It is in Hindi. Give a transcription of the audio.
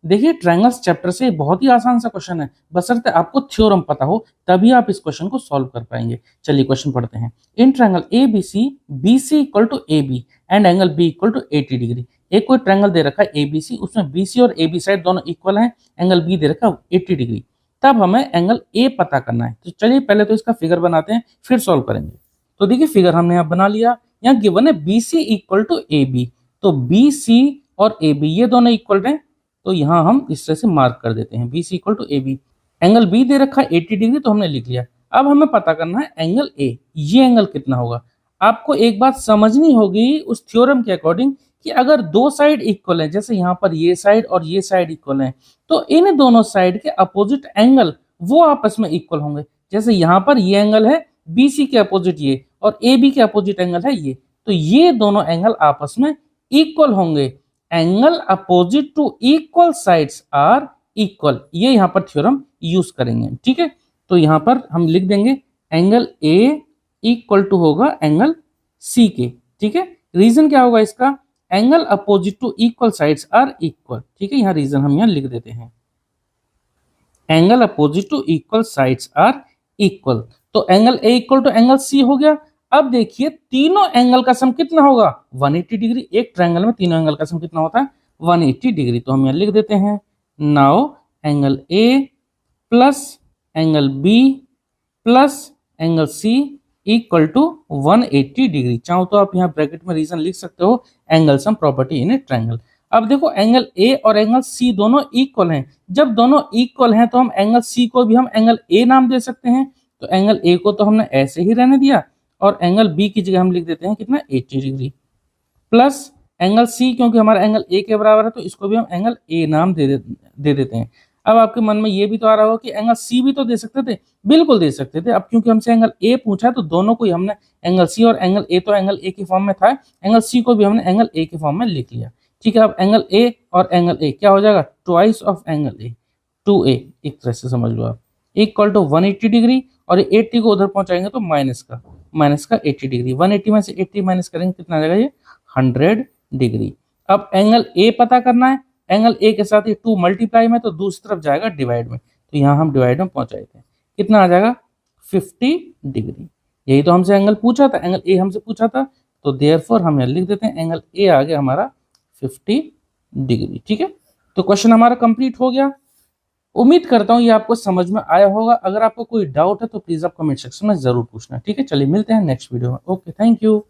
देखिए ट्रायंगल्स चैप्टर से बहुत ही आसान सा क्वेश्चन है, बशर्ते आपको थ्योरम पता हो तभी आप इस क्वेश्चन को सॉल्व कर पाएंगे। चलिए क्वेश्चन पढ़ते हैं। In triangle ABC, BC equal to AB and angle B equal to 80 degree. एक कोई ट्रायंगल दे रखा है ABC, उसमें BC और AB साइड दोनों इक्वल हैं, एंगल B दे रखा है 80 डिग्री। तब हमें एंगल A पता करना है। तो चलिए पहले तो इसका फिगर बनाते हैं, फिर सॉल्व करेंगे। तो देखिए फिगर हमने यहाँ बना लिया। यहाँ गिवन है BC इक्वल टू AB, तो BC और AB ये दोनों इक्वल हैं, तो यहाँ हम इस तरह से मार्क कर देते हैं BC equal to AB। Angle B दे रखा है 80 डिग्री, तो हमने लिख लिया। अब हमें पता करना है एंगल A, ये एंगल कितना होगा। आपको एक बात समझनी होगी उस थ्योरम के अकॉर्डिंग कि अगर दो साइड इक्वल है, जैसे यहाँ पर ये साइड और ये साइड इक्वल है, तो इन दोनों साइड के अपोजिट एंगल वो आपस में इक्वल होंगे। जैसे यहाँ पर ये एंगल है BC के अपोजिट ये, और AB के अपोजिट एंगल है ये, तो ये दोनों एंगल आपस में इक्वल होंगे। Angle opposite to equal sides are equal, ये यहाँ पर थ्योरम यूज करेंगे। ठीक है, तो यहाँ पर हम लिख देंगे एंगल A इक्वल टू होगा एंगल C के। ठीक है, रीजन क्या होगा इसका, angle opposite to equal sides are equal. ठीक है, यहाँ रीजन हम यहाँ लिख देते हैं, angle opposite to equal sides are equal. तो angle A equal to angle C हो गया। अब देखिए तीनों एंगल का सम कितना होगा, 180 डिग्री। एक ट्रायंगल में तीनों एंगल का सम कितना होता है, 180 डिग्री। तो हम यहाँ लिख देते हैं, now angle A plus angle B plus angle C equal to 180 degree. चाहो तो आप यहाँ ब्रैकेट में रीजन लिख सकते हो, angle sum property in A triangle. अब देखो एंगल A और एंगल C दोनों इक्वल हैं। जब दोनों इक्वल हैं तो हम एंगल C को भी हम एंगल A नाम दे सकते हैं। तो एंगल A को तो हमने ऐसे ही रहने दिया, और एंगल B की जगह हम लिख देते हैं कितना, 80 डिग्री। प्लस एंगल C, क्योंकि हमारा एंगल A के बराबर है तो इसको भी हम एंगल A नाम दे देते हैं। अब आपके मन में ये भी तो आ रहा होगा कि एंगल C भी तो दे सकते थे। बिल्कुल दे सकते थे। अब क्योंकि हमसे एंगल A पूछा है तो दोनों को ही हमने एंगल C और एंगल A तो एंगल A के फॉर्म में था, एंगल C को भी हमने एंगल A के फॉर्म में लिख लिया। ठीक है, अब एंगल A और एंगल A क्या हो जाएगा, twice of angle A, 2A, एक तरह से समझ लो आप, इक्वल टू 180 डिग्री। और 80 को उधर पहुंचाएंगे तो माइनस का 80 डिग्री। 180 में से 80 माइनस करेंगे कितना आ जाएगा, ये 100 डिग्री। अब एंगल A पता करना है, एंगल A के साथ ये 2 मल्टीप्लाई में, तो दूसरी तरफ जाएगा डिवाइड में, तो यहाँ हम डिवाइड में पहुंचाए थे, कितना आ जाएगा 50 डिग्री। यही तो हमसे एंगल पूछा था, एंगल A हमसे पूछा था, तो देयरफॉर हम यहाँ लिख देते हैं एंगल A आ गया हमारा 50 डिग्री। ठीक है, तो क्वेश्चन हमारा कंप्लीट हो गया। उम्मीद करता हूँ ये आपको समझ में आया होगा। अगर आपको कोई डाउट है तो प्लीज आप कमेंट सेक्शन में जरूर पूछना। ठीक है, चलिए मिलते हैं नेक्स्ट वीडियो में। Okay, thank you.